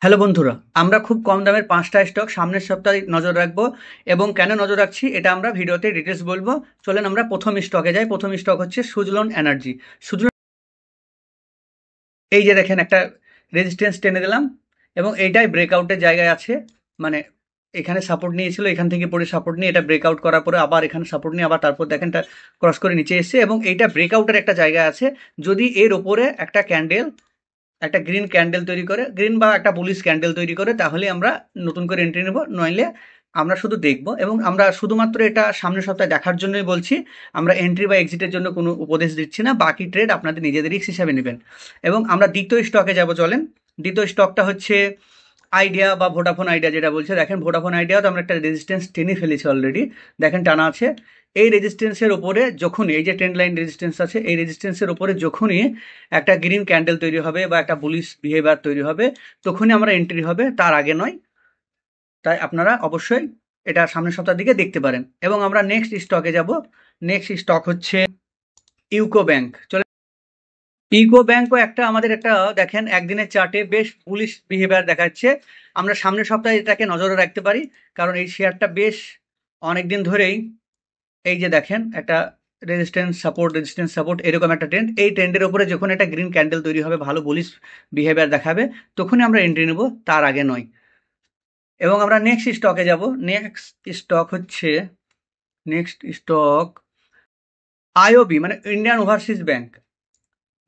Hello বন্ধুরা, আমরা খুব কম দামের ৫টা স্টক সামনের সপ্তাহে নজর রাখবো এবং কেন নজর রাখছি এটা আমরা ভিডিওতে ডিটেলস বলবো। চলেন আমরা প্রথম স্টকে যাই। প্রথম স্টক হচ্ছে সুজলন এনার্জি। সুজলন, এই যে দেখেন একটা রেজিস্ট্যান্স টেনে দিলাম এবং এইটাই ব্রেকআউটের জায়গায় আছে। মানে এখানে সাপোর্ট নিয়েছিল, এখান থেকে পরে সাপোর্ট নিয়ে এটা ব্রেকআউট করার পরে আবার এখানে সাপোর্ট নিয়ে আবার তারপর দেখেন এটা ক্রস করে নিচে এসেছে এবং এইটা ব্রেকআউটের একটা জায়গা আছে। যদি এর ওপরে একটা ক্যান্ডেল, একটা গ্রিন ক্যান্ডেল তৈরি করে, গ্রিন বা একটা বুলিশ ক্যান্ডেল তৈরি করে, তাহলে আমরা নতুন করে এন্ট্রি নেব, নইলে আমরা শুধু দেখব। এবং আমরা শুধুমাত্র এটা সামনের সপ্তাহে দেখার জন্যই বলছি, আমরা এন্ট্রি বা এক্সিটের জন্য কোনো উপদেশ দিচ্ছি না। বাকি ট্রেড আপনাদের নিজেদের রিস্ক হিসাবে নেবেন। এবং আমরা দ্বিতীয় স্টকে যাব, চলেন। দ্বিতীয় স্টকটা হচ্ছে আইডিয়া বা ভোডাফোন আইডিয়া, যেটা বলছে দেখেন ভোডাফোন আইডিয়া তো আমরা একটা রেজিস্ট্যান্স টেনে ফেলেছি অলরেডি, দেখেন টানা আছে। এই রেজিস্ট্যান্সের ওপরে যখনই এই যে ট্রেন্ড লাইন রেজিস্ট্যান্স আছে, এই রেজিস্ট্যান্সের ওপরে যখনই একটা গ্রিন ক্যান্ডেল তৈরি হবে বা একটা বুলিশ বিহেভিয়ার তৈরি হবে, তখনই আমরা এন্ট্রি হবে, তার আগে নয়। তাই আপনারা অবশ্যই এটা সামনের সপ্তাহের দিকে দেখতে পারেন। এবং আমরা নেক্সট স্টকে যাব। নেক্সট স্টক হচ্ছে ইউকো ব্যাংক। চলে, ইউকো ব্যাংকও একটা আমাদের একটা দেখেন একদিনের চার্টে বেশ বুলিশ বিহেভিয়ার দেখাচ্ছে। আমরা সামনের সপ্তাহে এটাকে নজরে রাখতে পারি, কারণ এই শেয়ারটা বেশ অনেকদিন ধরেই এই যে দেখেন একটা রেজিস্ট্যান্স সাপোর্ট এরকম একটা ট্রেন্ড, এই ট্রেন্ডের উপরে যখন একটা গ্রিন ক্যান্ডেল তৈরি হবে, ভালো বুলিশ বিহেভিয়ার দেখাবে, তখনই আমরা এন্ট্রি নেব, তার আগে নয়। এবং আমরা নেক্সট স্টকে যাব। নেক্সট স্টক আইওবি, মানে Indian overseas bank.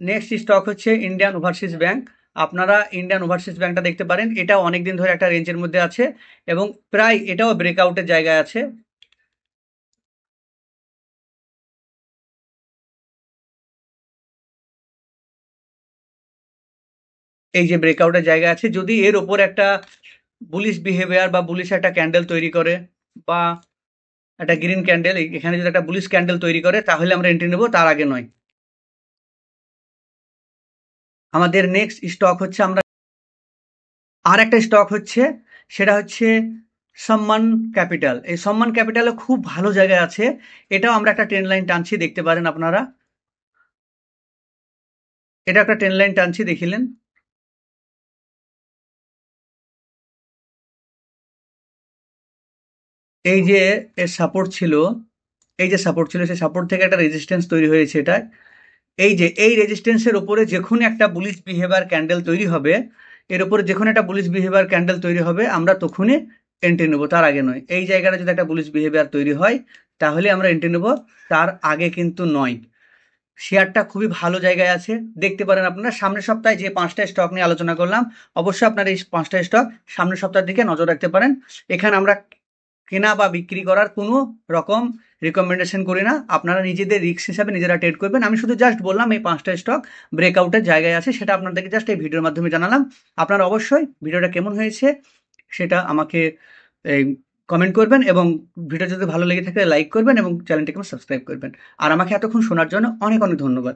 Next stock হচ্ছে ইন্ডিয়ান ওভারসিজ ব্যাংক। আপনারা ইন্ডিয়ান ওভারসিজ ব্যাংকটা দেখতে পারেন, এটা অনেকদিন ধরে একটা রেঞ্জের মধ্যে আছে এবং প্রায় এটাও ব্রেকআউটের জায়গায় আছে। এই যে ব্রেকআউটের জায়গা আছে, যদি এর ওপর একটা বুলিশ বিহেভিয়ার বা বুলিশ একটা ক্যান্ডেল তৈরি করে, বা একটা গ্রিন ক্যান্ডেল, এখানে যদি একটা বুলিশ ক্যান্ডেল তৈরি করে, তাহলে আমরা এন্ট্রি নেব, তার আগে নয়। আমাদের নেক্সট স্টক হচ্ছে, আমরা আর একটা স্টক হচ্ছে, সেটা হচ্ছে সম্মান ক্যাপিটাল। এই সম্মান ক্যাপিটালে খুব ভালো জায়গায় আছে, এটাও আমরা একটা ট্রেন্ড লাইন টানছি, দেখতে পারেন আপনারা। এটা একটা ট্রেন্ড লাইন টানছি, দেখিলেন। এই যে এর সাপোর্ট ছিল, এই যে সাপোর্ট ছিল, সেই সাপোর্ট থেকে একটা রেজিস্ট্যান্স তৈরি হয়েছে এটা। এই যে এই রেজিস্ট্যান্সের উপরে যখন একটা বুলিশ বিহেভিয়ার ক্যান্ডেল তৈরি হবে, এর উপরে যখন একটা বুলিশ বিহেভিয়ার ক্যান্ডেল তৈরি হবে, আমরা তখনই এন্ট্রি নেব, তার আগে নয়। এই জায়গাটা যদি একটা বুলিশ বিহেভিয়ার তৈরি হয়, তাহলে আমরা এন্ট্রি নেব, তার আগে কিন্তু নয়। শেয়ারটা খুবই ভালো জায়গায় আছে, দেখতে পারেন আপনারা। সামনের সপ্তাহে যে 5টা স্টক নিয়ে আলোচনা করলাম, অবশ্যই আপনারা এই 5টা স্টক সামনের সপ্তাহের দিকে নজর রাখতে পারেন। এখানে আমরা কেনা বা বিক্রি করার কোনো রকম রিকমেন্ডেশন করি না, আপনারা নিজেদের রিস্ক হিসাবে নিজেরা ট্রেড করবেন। আমি শুধু জাস্ট বললাম এই 5টা স্টক ব্রেকআউটের জায়গায় আছে, সেটা আপনাদেরকে জাস্ট এই ভিডিওর মাধ্যমে জানালাম। আপনারা অবশ্যই ভিডিওটা কেমন হয়েছে সেটা আমাকে এই কমেন্ট করবেন, এবং ভিডিও যদি ভালো লেগে থাকে লাইক করবেন এবং চ্যানেলটিকে সাবস্ক্রাইব করবেন। আর আমাকে এতক্ষণ শোনার জন্য অনেক অনেক ধন্যবাদ।